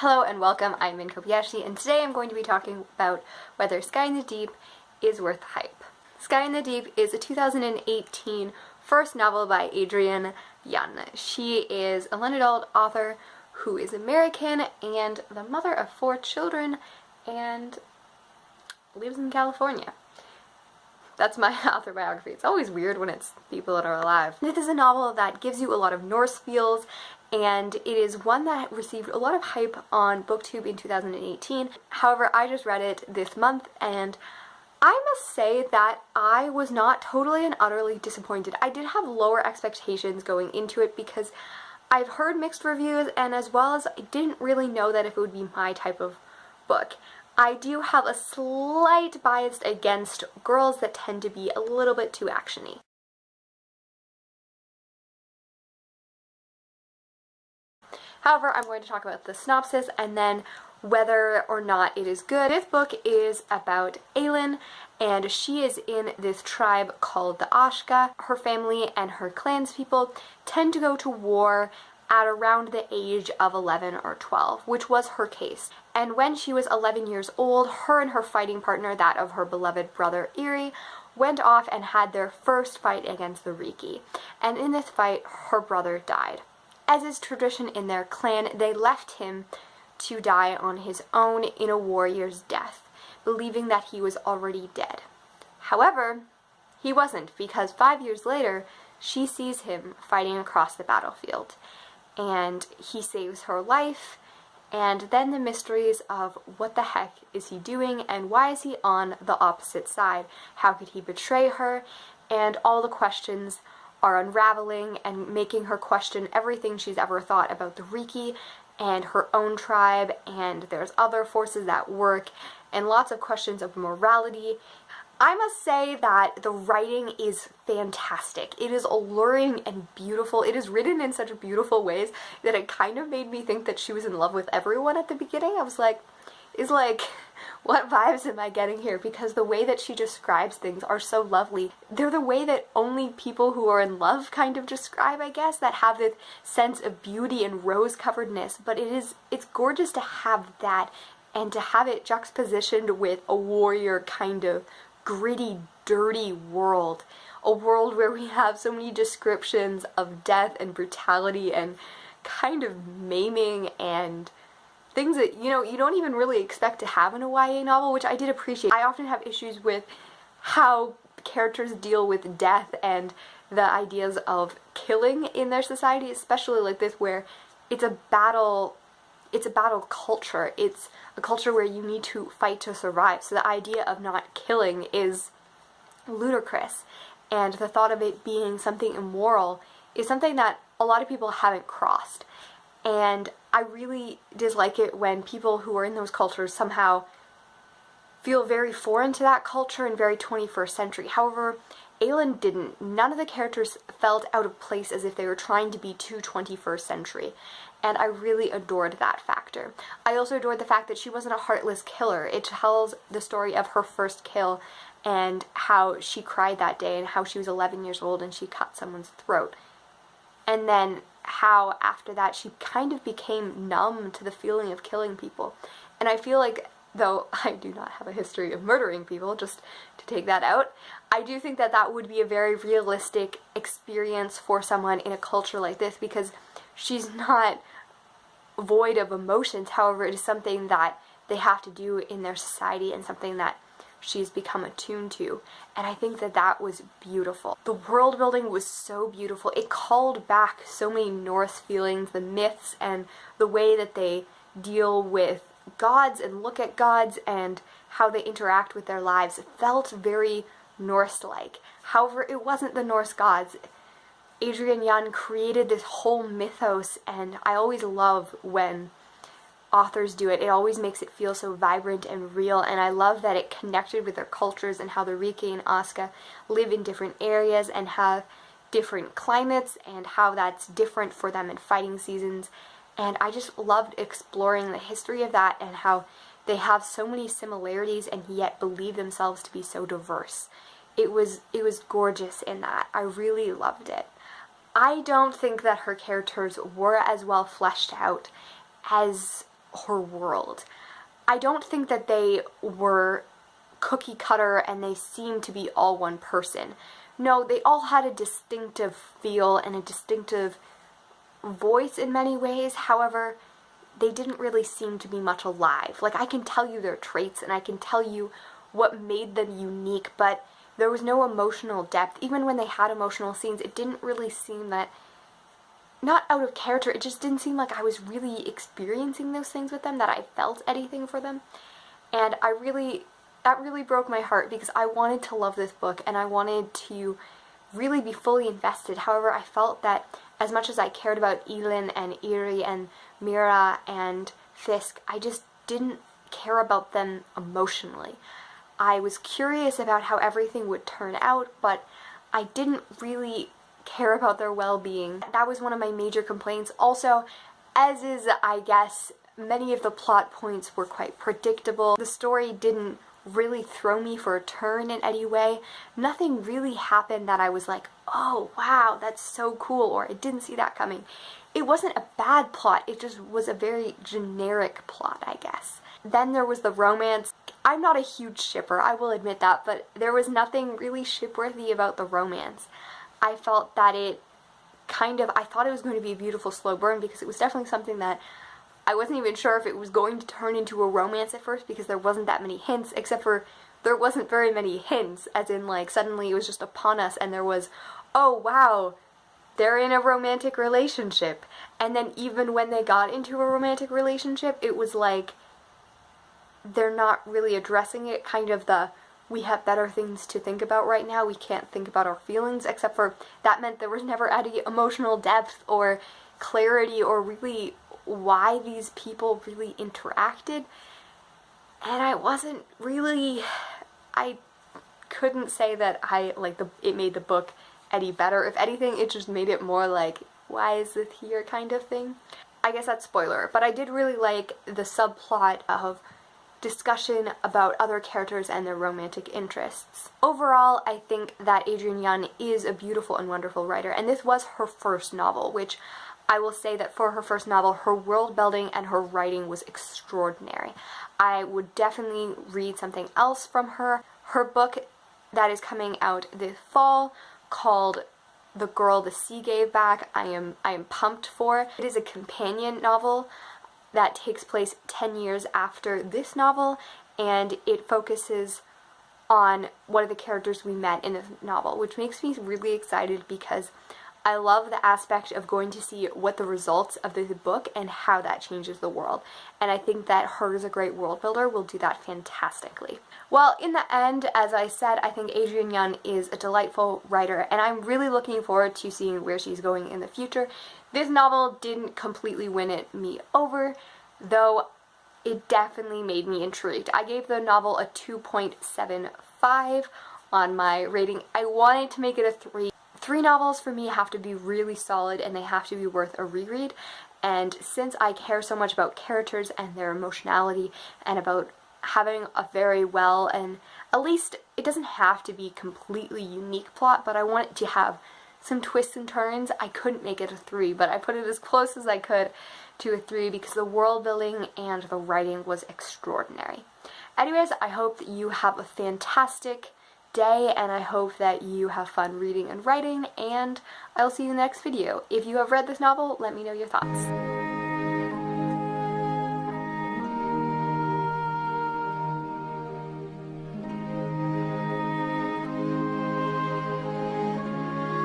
Hello and welcome, I'm Min Kobayashi, and today I'm going to be talking about whether Sky in the Deep is worth the hype. Sky in the Deep is a 2018 first novel by Adrienne Young. She is a young adult author who is American and the mother of 4 children and lives in California. That's my author biography. It's always weird when it's people that are alive. This is a novel that gives you a lot of Norse feels, and it is one that received a lot of hype on BookTube in 2018. However, I just read it this month, and I must say that I was not totally and utterly disappointed. I did have lower expectations going into it because I've heard mixed reviews, and as well as I didn't really know that if it would be my type of book. I do have a slight bias against girls that tend to be a little bit too actiony. However, I'm going to talk about the synopsis and then whether or not it is good. This book is about Ailyn, and she is in this tribe called the Ashka. Her family and her clanspeople tend to go to war at around the age of 11 or 12, which was her case. And when she was 11 years old, her and her fighting partner, that of her beloved brother Eri, went off and had their first fight against the Riki. And in this fight, her brother died. As is tradition in their clan, they left him to die on his own in a warrior's death, believing that he was already dead. However, he wasn't, because 5 years later, she sees him fighting across the battlefield. And he saves her life, and then the mysteries of what the heck is he doing and why is he on the opposite side? How could he betray her? And all the questions are unraveling and making her question everything she's ever thought about the Riki and her own tribe, and there's other forces at work and lots of questions of morality. I must say that the writing is fantastic. It is alluring and beautiful. It is written in such beautiful ways that it kind of made me think that she was in love with everyone at the beginning. I was like, what vibes am I getting here? Because the way that she describes things are so lovely. They're the way that only people who are in love kind of describe, I guess, that have this sense of beauty and rose-coveredness. But it's gorgeous to have that, and to have it juxtaposed with a warrior kind of gritty, dirty world. A world where we have so many descriptions of death and brutality and kind of maiming and things that, you don't even really expect to have in a YA novel, which I did appreciate. I often have issues with how characters deal with death and the ideas of killing in their society, especially like this, where it's a battle culture. It's a culture where you need to fight to survive. So the idea of not killing is ludicrous. And the thought of it being something immoral is something that a lot of people haven't crossed. And I really dislike it when people who are in those cultures somehow feel very foreign to that culture and very 21st century. However, Ailyn didn't. None of the characters felt out of place as if they were trying to be too 21st century. And I really adored that factor. I also adored the fact that she wasn't a heartless killer. It tells the story of her first kill and how she cried that day and how she was 11 years old and she cut someone's throat. And then how after that she kind of became numb to the feeling of killing people. And I feel like, though I do not have a history of murdering people, just to take that out, I do think that that would be a very realistic experience for someone in a culture like this, because she's not void of emotions. However, it is something that they have to do in their society and something that she's become attuned to. And I think that that was beautiful. The world building was so beautiful. It called back so many Norse feelings, the myths, and the way that they deal with gods and look at gods and how they interact with their lives. It felt very Norse-like. However, it wasn't the Norse gods. Adrienne Young created this whole mythos, and I always love when authors do it. It always makes it feel so vibrant and real, and I love that it connected with their cultures and how the Riki and Ashka live in different areas and have different climates and how that's different for them in fighting seasons. And I just loved exploring the history of that and how they have so many similarities and yet believe themselves to be so diverse. It was gorgeous in that. I really loved it. I don't think that her characters were as well fleshed out as her world. I don't think that they were cookie cutter and they seemed to be all one person. No, they all had a distinctive feel and a distinctive voice in many ways. However, they didn't really seem to be much alive. Like, I can tell you their traits and I can tell you what made them unique, but there was no emotional depth. Even when they had emotional scenes, it didn't really seem that, not out of character, it just didn't seem like I was really experiencing those things with them, that I felt anything for them. And that really broke my heart, because I wanted to love this book and I wanted to really be fully invested. However, I felt that as much as I cared about Elin and Iri and Mira and Fisk, I just didn't care about them emotionally. I was curious about how everything would turn out, but I didn't really care about their well-being. That was one of my major complaints. Also, as is, I guess, many of the plot points were quite predictable. The story didn't really throw me for a turn in any way. Nothing really happened that I was like, oh wow, that's so cool, or I didn't see that coming. It wasn't a bad plot, it just was a very generic plot, I guess. Then there was the romance. I'm not a huge shipper, I will admit that, but there was nothing really shipworthy about the romance. I felt that I thought it was going to be a beautiful slow burn, because it was definitely something that I wasn't even sure if it was going to turn into a romance at first, because there wasn't that many hints, except for there wasn't very many hints, as in, like, suddenly it was just upon us and there was, oh wow, they're in a romantic relationship. And then even when they got into a romantic relationship, it was like, they're not really addressing it, kind of the, we have better things to think about right now, we can't think about our feelings, except for that meant there was never any emotional depth or clarity or really why these people really interacted. And I couldn't say that it made the book any better. If anything, it just made it more like, why is it here kind of thing. I guess that's spoiler, but I did really like the subplot of discussion about other characters and their romantic interests. Overall, I think that Adrienne Young is a beautiful and wonderful writer, and this was her first novel, which I will say that for her first novel, her world building and her writing was extraordinary. I would definitely read something else from her. Her book that is coming out this fall, called The Girl the Sea Gave Back, I am pumped for. It is a companion novel that takes place 10 years after this novel, and it focuses on one of the characters we met in this novel, which makes me really excited because I love the aspect of going to see what the results of this book and how that changes the world. And I think that her as a great world builder will do that fantastically. Well, in the end, as I said, I think Adrienne Young is a delightful writer, and I'm really looking forward to seeing where she's going in the future. This novel didn't completely win me over, though it definitely made me intrigued. I gave the novel a 2.75 on my rating. I wanted to make it a 3. 3 novels for me have to be really solid and they have to be worth a reread, and since I care so much about characters and their emotionality and about having a very well, and at least it doesn't have to be completely unique plot, but I want it to have some twists and turns, I couldn't make it a 3, but I put it as close as I could to a 3 because the world building and the writing was extraordinary. Anyways, I hope that you have a fantastic day, and I hope that you have fun reading and writing, and I'll see you in the next video. If you have read this novel, let me know your thoughts.